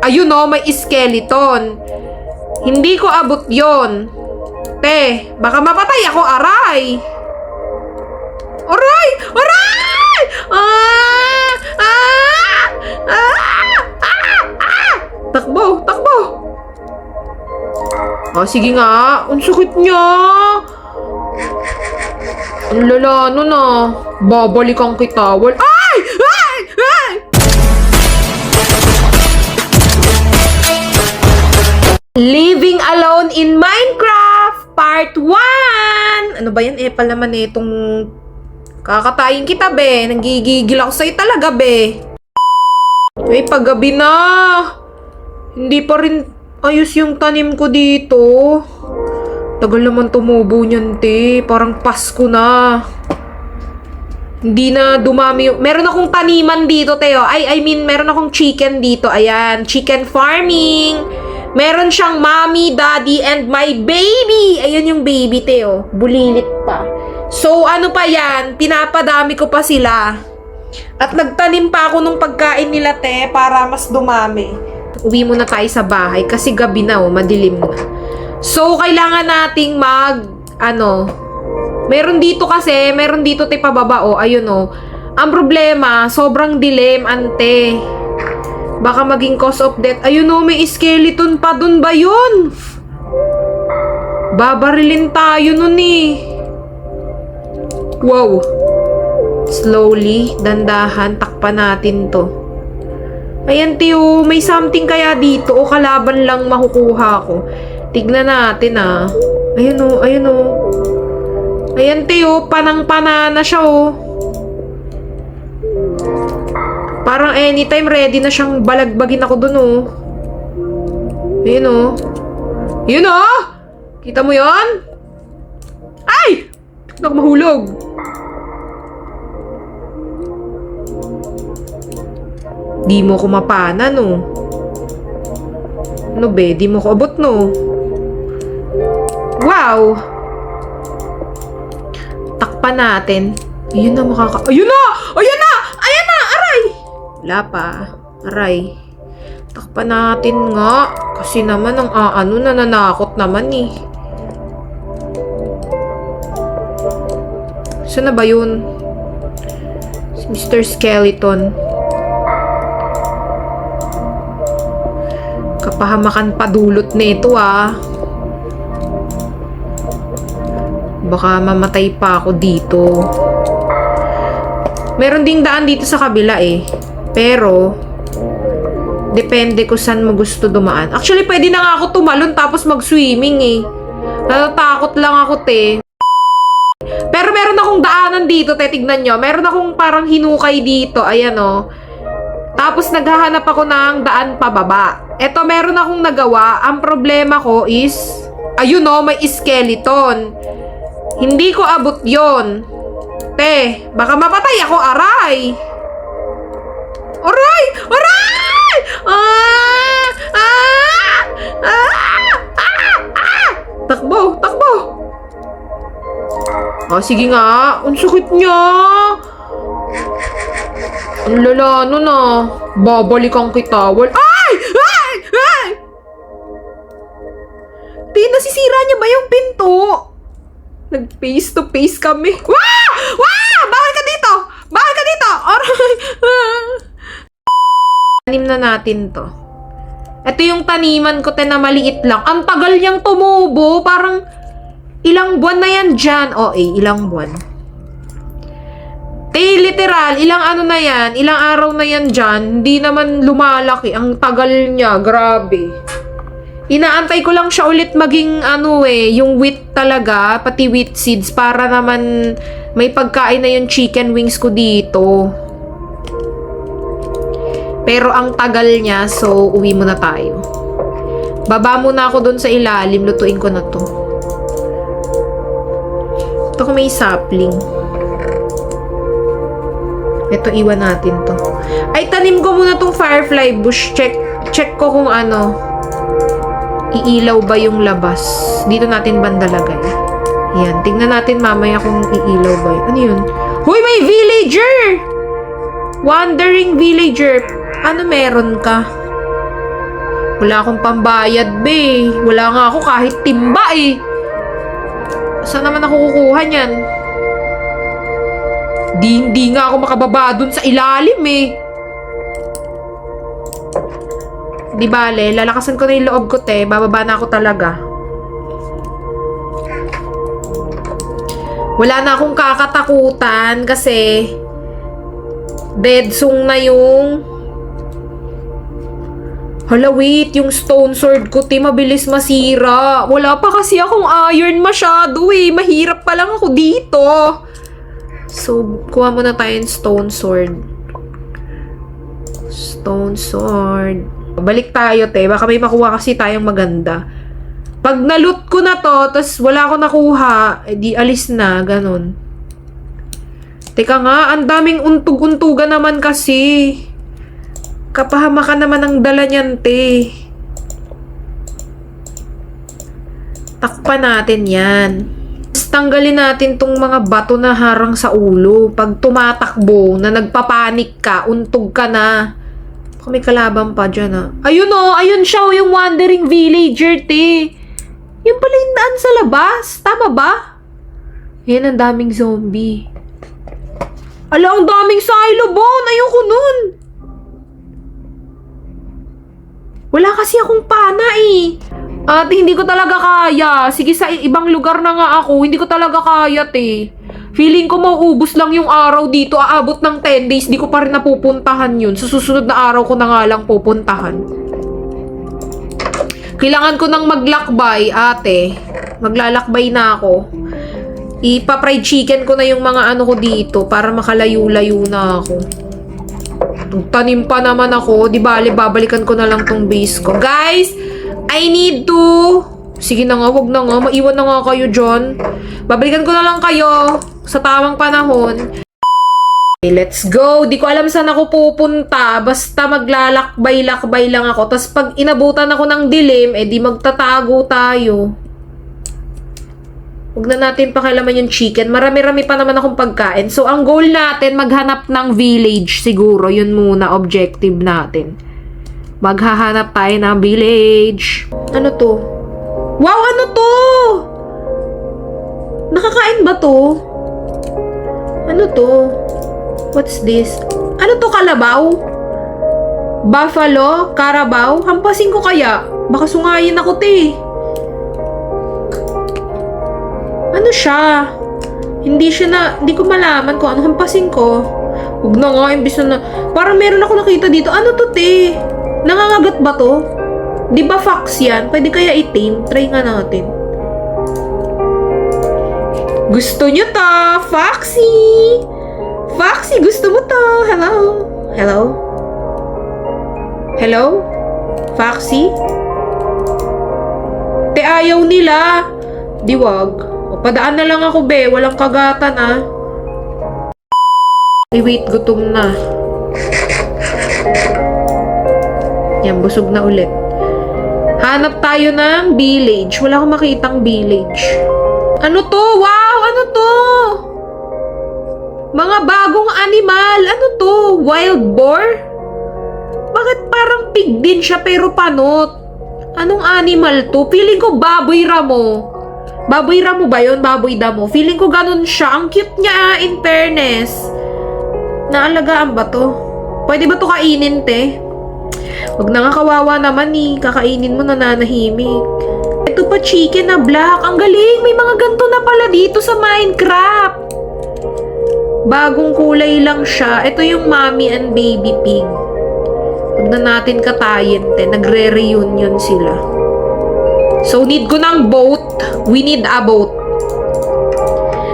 Ayun o, may skeleton. Hindi ko abot yon. Te, baka mapatay ako, aray. Aray! Aray! Ah! Ah! Ah! Ah! Ah! Takbo! Takbo! Ah, sige nga. Ang sakit niya. Ang lala nun ah. Babalikan kita. Ay! Ay! Ay! Living Alone in Minecraft Part 1! Ano ba yan? Epal naman eh itong kakatayin kita, be. Nanggigigil ako sa'yo talaga, be. Ay, paggabi na. Hindi pa rin ayos yung tanim ko dito. Tagal naman tumubo niyan, te. Parang Pasko na. Hindi na dumami yung... Meron akong taniman dito, Teo. I mean, meron akong chicken dito. Ayan, chicken farming. Meron siyang mommy, daddy, and my baby. Ayan yung baby, Teo. Bulilit pa. So, ano pa yan? Pinapadami ko pa sila. At nagtanim pa ako nung pagkain nila, te, para mas dumami. Uwi muna tayo sa bahay kasi gabi na, oh, madilim na. So, kailangan nating meron dito kasi, meron dito, te, pababa, oh. Ayun, oh. Ang problema, sobrang dilim, ante. Baka maging cause of death. Ayun o, may skeleton pa dun ba yun? Babarilin tayo nun eh. Wow. Slowly, dandahan, takpan natin to. Ayan tiyo, may something kaya dito o kalaban lang makukuha ko. Tignan natin ah. Ayun o, ayun o. Ayan tiyo, panang-pana na siya o. Parang anytime ready na siyang balagbagin ako dun, oh. Ayun, oh. Yun, oh! Kita mo yon? Ay! Hindi ako mahulog. Di mo ko mapana, no? Ano, be? Di mo ko abot, no? Wow! Takpan natin. Ayun na, Ayun na! Ayun na! Ayan na! Aray! Wala pa. Aray. Takpan natin nga. Kasi naman ang nananakot naman eh. Saan na ba yun? Si Mr. Skeleton. Kapahamakan padulot nito ah. Baka mamatay pa ako dito. Meron ding daan dito sa kabila eh. Pero, depende kung saan mo gusto dumaan. Actually, pwede na nga ako tumalon tapos mag-swimming eh. Natatakot lang ako, te. Pero meron akong daanan dito, te. Tignan nyo. Meron akong parang hinukay dito. Ayan oh. Tapos naghahanap ako ng daan pababa. Eto, meron akong nagawa. Ang problema ko is, ayun oh, may skeleton. Hindi ko abot yon. Te, baka mapatay ako, aray. Aray! Aray! Ah! Ah! Ah! Ah! Ah! Takbo! Takbo! Ah, sige nga. Ang sakit niya. Ang lala nun ah. Babalikan kita. Ay! Ay! Ay! Di, nasisira niya ba yung pinto? Nag-face to face kami. Wah! Wah! Bawal ka dito! Bawal ka dito! Aray! Tanim na natin to. Ito yung taniman ko, te, na maliit lang. Ang tagal niyang tumubo. Parang ilang buwan na yan dyan. Ilang buwan. Te, literal, ilang na yan. Ilang araw na yan dyan. Hindi naman lumalaki. Ang tagal niya. Grabe. Inaantay ko lang siya ulit maging yung wheat talaga. Pati wheat seeds. Para naman may pagkain na yung chicken wings ko dito. Pero ang tagal niya, so uwi muna tayo. Baba muna ako doon sa ilalim, lutuin ko na to. Ito ko may sapling. Ito, iwan natin to. Ay, tanim ko muna tong firefly bush. Check ko kung iilaw ba yung labas. Dito natin banda lagay. Yan, tingnan natin mamaya kung iilaw ba yun. Ano yun? Hoy, may villager! Wandering villager. Ano meron ka? Wala akong pambayad, be. Wala nga ako kahit timba eh. Saan naman ako kukuha niyan? Hindi nga ako makababa dun sa ilalim eh. Di bale, lalakasan ko na yung loob ko, te. Bababa na ako talaga. Wala na akong kakatakutan kasi deadsung na yung... Hala, wait. Yung stone sword ko, te, mabilis masira. Wala pa kasi akong iron masyado eh. Mahirap pa lang ako dito. So, kuha muna tayo yung stone sword. Stone sword. Balik tayo, te. Baka may makuha kasi tayong maganda. Pag na-loot ko na to, tas wala ko nakuha, di alis na, ganun. Teka nga, ang daming untug-untugan naman kasi. Kapahamakan naman ang dala niyan, te. Takpan natin yan. Tanggalin natin tong mga bato na harang sa ulo. Pag tumatakbo, na nagpapanik ka, untog ka na. Baka may kalaban pa dyan, ah. Ayun oh, ayun siya, yung wandering villager, te. Yan pala yung daan sa labas. Tama ba? Yan, ang daming zombie. Ala, ang daming Xylobone. Ayoko nun. Wala kasi akong pana eh. At hindi ko talaga kaya. Sige, sa ibang lugar na nga ako. Hindi ko talaga kaya, te. Feeling ko mauubos lang yung araw dito. Aabot ng 10 days. Di ko pa rin napupuntahan yun. Sa susunod na araw ko na nga lang pupuntahan. Kailangan ko nang maglakbay, ate. Maglalakbay na ako. Ipa-fried chicken ko na yung mga ano ko dito para makalayo-layo na ako. Tanim pa naman ako. Di bale, babalikan ko na lang tong base ko. Guys, I need to... Sige na nga, wag na nga. Maiwan na nga kayo dyan. Babalikan ko na lang kayo sa tamang panahon. Okay, let's go. Di ko alam saan ako pupunta. Basta maglalakbay-lakbay lang ako. Tapos pag inabutan ako ng dilim, di magtatago tayo. Huwag na natin pakialaman yung chicken. Marami-rami pa naman akong pagkain. So, ang goal natin, maghanap ng village siguro. Yun muna, objective natin. Maghahanap tayo ng village. Ano to? Wow, ano to? Nakakain ba to? Ano to? What's this? Ano to, kalabaw? Buffalo? Carabao? Hampasin ko kaya? Baka sungayin ako, te. Ano siya? Hindi ko malaman kung ano. Hampasin ko. Huwag na nga, imbis na parang meron ako nakita dito. Ano to, te? Nangangagat ba to? Di ba fox yan? Pwede kaya itim? Try nga natin. Gusto nyo to? Foxy! Foxy, gusto mo to? Hello? Hello? Hello? Foxy? Te, ayaw nila. Di wag. O, padaan na lang ako, be. Walang kagatan, ah. Ay, wait. Gutom na. Yan, busog na ulit. Hanap tayo ng village. Wala akong makitang village. Ano to? Wow! Ano to? Mga bagong animal. Ano to? Wild boar? Bakit parang pig din siya pero panot? Anong animal to? Feeling ko baboy ramo. Baboy ramo ba yun? Baboy damo. Feeling ko ganun siya. Ang cute niya, in fairness. Naalagaan ba to? Pwede ba to kainin, te? Huwag na nga, kawawa naman eh. Kakainin mo, nananahimik. Ito pa, chicken na black. Ang galing! May mga ganito na pala dito sa Minecraft. Bagong kulay lang siya. Ito yung mommy and baby pig. Huwag na natin katayin, te. Nagre-reunion sila. So, need ko ng boat. We need a boat.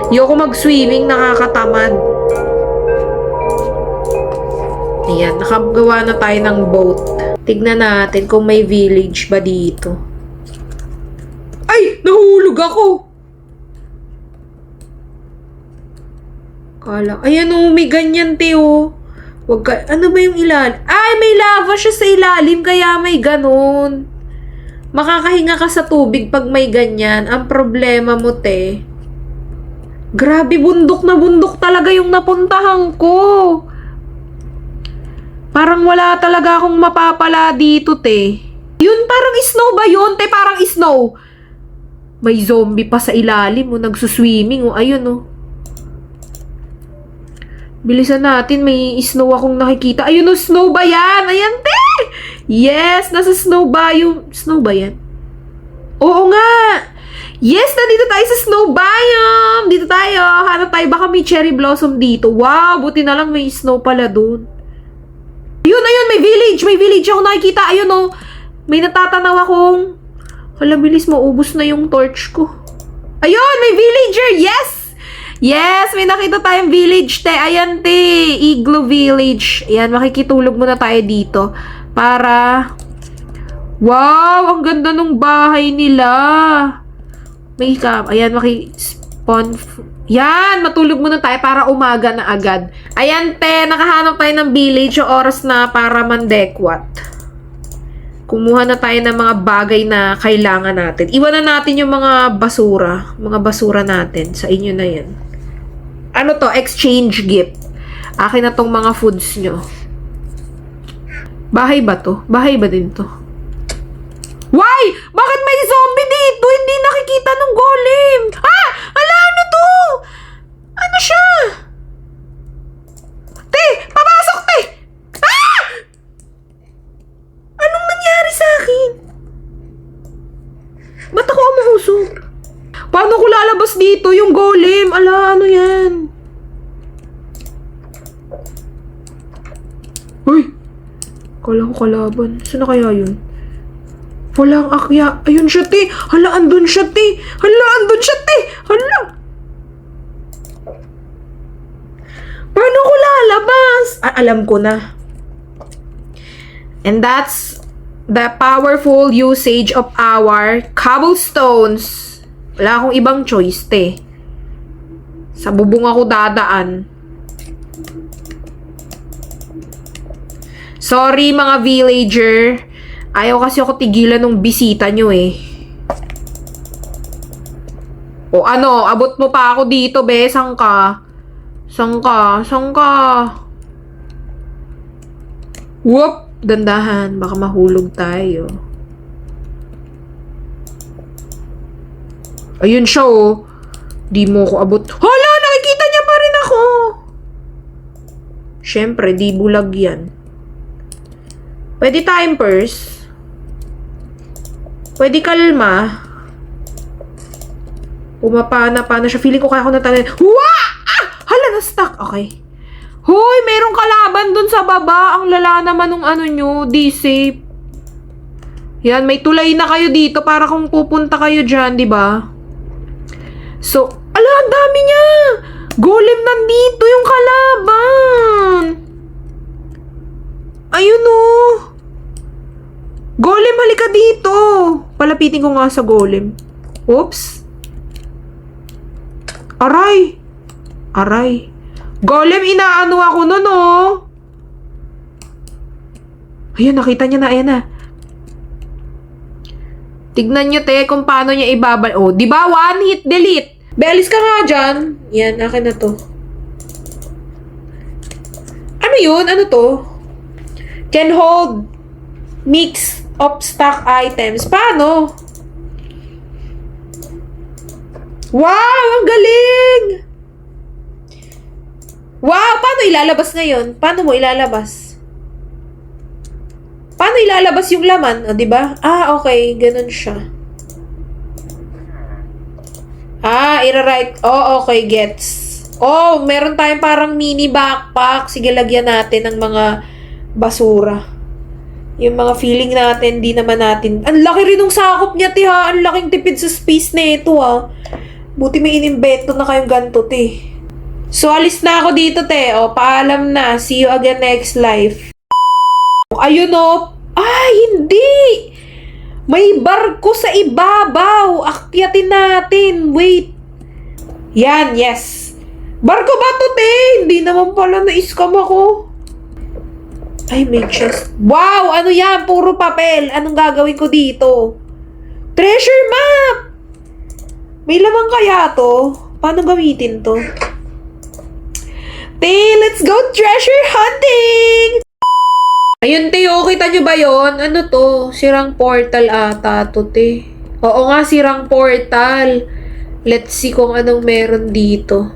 Ayoko mag-swimming, nakakatamad. Ayan, nakagawa na tayo ng boat. Tignan natin kung may village ba dito. Ay! Nahulog ako! Kala, ayan o, may ganyan, Teo. Wag ka, ano ba yung ilalim? Ay, may lava siya sa ilalim, kaya may ganon. Makakahinga ka sa tubig pag may ganyan. Ang problema mo, te. Grabe, bundok na bundok talaga yung napuntahan ko. Parang wala talaga akong mapapala dito, te. Yun Parang snow ba yun? Te, parang snow. May zombie pa sa ilalim, oh. Nagsuswimming, oh. Ayun, oh. Bilisan natin, may snow akong nakikita. Ayun, oh, snow ba yan? Ayan, te! Yes, nasa snow biome. Snow ba yan? Oo nga! Yes, nandito tayo sa snow biome! Dito tayo. Hanap tayo, baka may cherry blossom dito. Wow, buti na lang may snow pala dun. Ayun, ayun, may village! May village ako nakikita. Ayun, oh. May natatanaw akong... Hala, bilis, maubos na yung torch ko. Ayun, may villager! Yes! Yes, may nakita tayong village, te. Ayan, te. Igloo Village. Ayan, makikitulog muna tayo dito. Para... Wow! Ang ganda ng bahay nila. May ayan, maki-spawn... Yan! Matulog muna tayo para umaga na agad. Ayan, te. Nakahanap tayo ng village. Yung oras na para mandekwat. Kumuha na tayo ng mga bagay na kailangan natin. Iwanan natin yung mga basura. Mga basura natin. Sa inyo na yan. Ano to? Exchange gift. Akin na tong mga foods nyo. Bahay ba to? Bahay ba din to? Why? Bakit may zombie dito? Hindi nakikita ng golem. Ah! Ala, ano to? Ano siya? Te! Papasok, te! Ah! Anong nangyari sa akin? Ba't ako umuusok? Paano ko lalabas dito yung golem? Ala, ano yan? Uy! Kala ko kalaban. Saan na kaya yun? Walang akya. Ayun siya, te. Hala, andun siya, te. Hala, andun siya, te. Hala. Paano ko lalabas? Ah, alam ko na. And that's the powerful usage of our cobblestones. Wala akong ibang choice, te. Sa bubong ako dadaan. Sorry, mga villager. Ayaw kasi ako tigilan ng bisita nyo, eh. O ano, abot mo pa ako dito, be. Sang ka? Sang ka? Sang ka? Whoop! Dandahan. Baka mahulog tayo. Ayun siya, oh. Di mo ko abot. Hala! Nakikita niya pa rin ako! Siyempre, di bulag yan. Pwede time purse. Pwede kalma. Pumapana-pana siya. Feeling ko kaya ako natanin. Wah! Ah! Hala, na-stuck. Okay. Hoy, merong kalaban dun sa baba. Ang lala naman nung ano nyo. Di safe. Yan, may tulay na kayo dito para kung pupunta kayo dyan, di ba? So, ala, ang dami niya! Golem nandito yung kalaban! Ayun oh! Golem, halika dito! Palapitin ko nga sa golem. Oops! Aray! Aray! Golem, inaano ako nun oh! Ayun, nakita niya na, ayan na. Tignan nyo, te, kung paano niya ibabal. Oh, di ba? One hit, delete. Belis ka nga dyan. Yan, akin na to. Ano yun? Ano to? Can hold mix of stock items. Paano? Wow! Ang galing! Wow! Paano ilalabas ngayon? Paano mo ilalabas? Paano ilalabas yung laman? O, diba? Ah, okay. Ganun siya. Ah, ira-right. Oh, okay. Gets. Oh, meron tayong parang mini backpack. Sige, lagyan natin ng mga basura. Yung mga feeling natin, di naman natin. Ang laki rin ng sakop niya, ti ha. Ang laking tipid sa space na ito, ha. Buti may inimbento na kayong ganito, ti. So, alis na ako dito, te. O, paalam na. See you again next life. Ayun o. Ay, hindi. May barko sa ibabaw. Akyatin natin. Wait. Yan, yes. Barko ba to, te? Hindi naman pala na-scam ako. Ay, may chest. Wow, ano yan? Puro papel. Anong gagawin ko dito? Treasure map! May laman kaya to? Paano gamitin to? Te, let's go treasure hunting! Ayun, te, oh, kita nyo ba yon? Ano to? Sirang portal ata to, te. Oo nga, sirang portal. Let's see kung anong meron dito.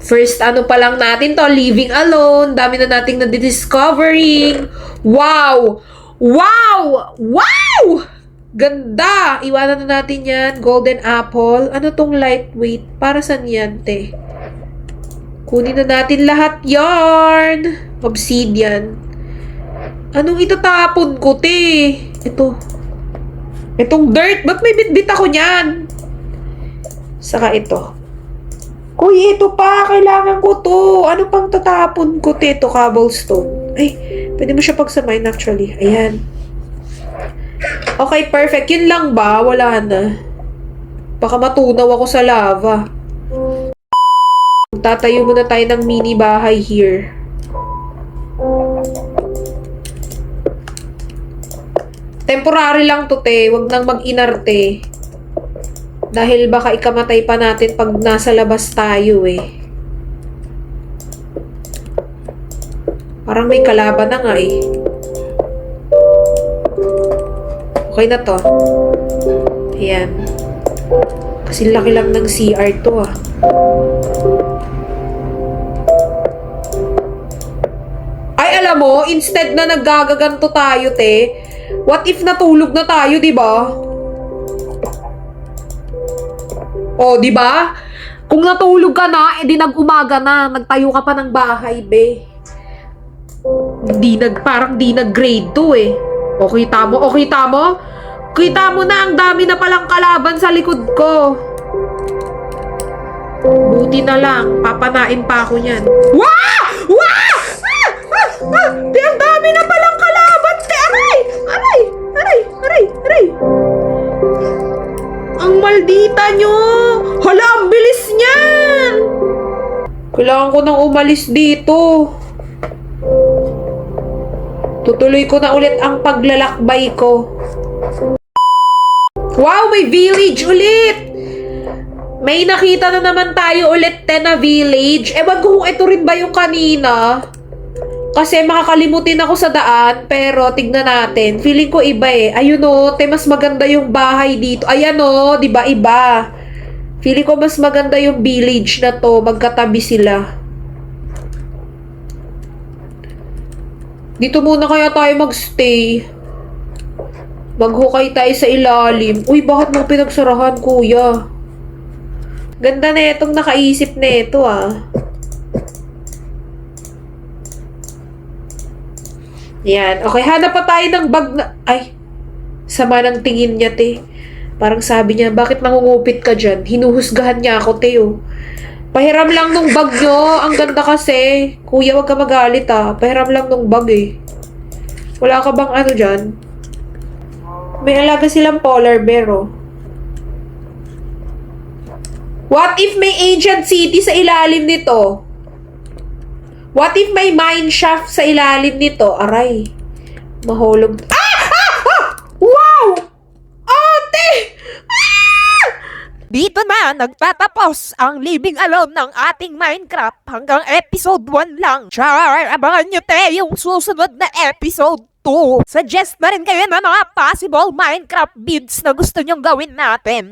First, ano pa lang natin to, living alone. Dami na nating na-discovering. Wow! Wow! Wow! Ganda! Iwanan na natin yan. Golden apple. Ano tong lightweight? Para saan yan, te? Kunin na natin lahat yarn. Obsidian. Anong itatapon ko, te? Ito. Itong dirt. Ba't may bitbit ako niyan? Saka ito. Kuy, ito pa. Kailangan ko to. Ano pang tatapon ko, te? Ito, cobblestone. Ay, pwede mo siya pagsamahin actually. Ayan. Okay, perfect. Yun lang ba? Wala na. Baka matunaw ako sa lava. Tatayo muna tayo ng mini bahay here. Temporary lang to, te. Huwag nang mag-inarte. Dahil baka ikamatay pa natin pag nasa labas tayo, eh. Parang may kalaban na nga, eh. Okay na to. Ayan. Kasi laki lang ng CR to, ah. Ay, alam mo, instead na naggagaganto tayo, te, what if natulog na tayo, di ba? Oh, di ba? Kung natulog ka na, edi nag-umaga na, nagtayo ka pa ng bahay, be. Parang di nag-grade 2, eh. O, kita mo? O, kita mo? Kita mo na, ang dami na palang kalaban sa likod ko. Buti na lang, papanain pa ako niyan. Wah! Wah! Di, ang dami na palang kalaban, te! Aray! Aray! Aray! Aray! Aray! Ang maldita nyo! Hala, ang bilis niyan! Kailangan ko nang umalis dito. Tutuloy ko na ulit ang paglalakbay ko. Wow, may village ulit! May nakita na naman tayo ulit, te, na village. Ewan ko kung ito rin ba yung kanina. Kasi makakalimutin ako sa daan, pero tignan natin. Feeling ko iba, eh. Ayun, o, te, mas maganda yung bahay dito. Ayan, o, di ba iba? Feeling ko mas maganda yung village na to. Magkatabi sila. Dito muna kaya tayo magstay. Maghukay tayo sa ilalim. Uy, bakit mo pinagsarahan, kuya? Ganda na itong nakaisip na ito, ah. Yan. Okay, hanap pa tayo ng bag na... Ay, sama ng tingin niya, te. Parang sabi niya, bakit nangungupit ka dyan? Hinuhusgahan niya ako, te, oh. Pahiram lang nung bag nyo. Ang ganda kasi. Kuya, wag ka magalit, ah. Pahiram lang nung bag, eh. Wala ka bang ano dyan? May alaga silang polar bear, oh. What if may ancient city sa ilalim nito? What if may mine shaft sa ilalim nito? Aray. Mahulog. Ah! Ah! Ah! Wow! Ate! Ah! Dito na nagtatapos ang Living Alone ng ating Minecraft hanggang episode 1 lang. Char! Abangan nyo te yung susunod na episode 2. Suggest na rin kayo ng mga possible Minecraft builds na gusto nyong gawin natin.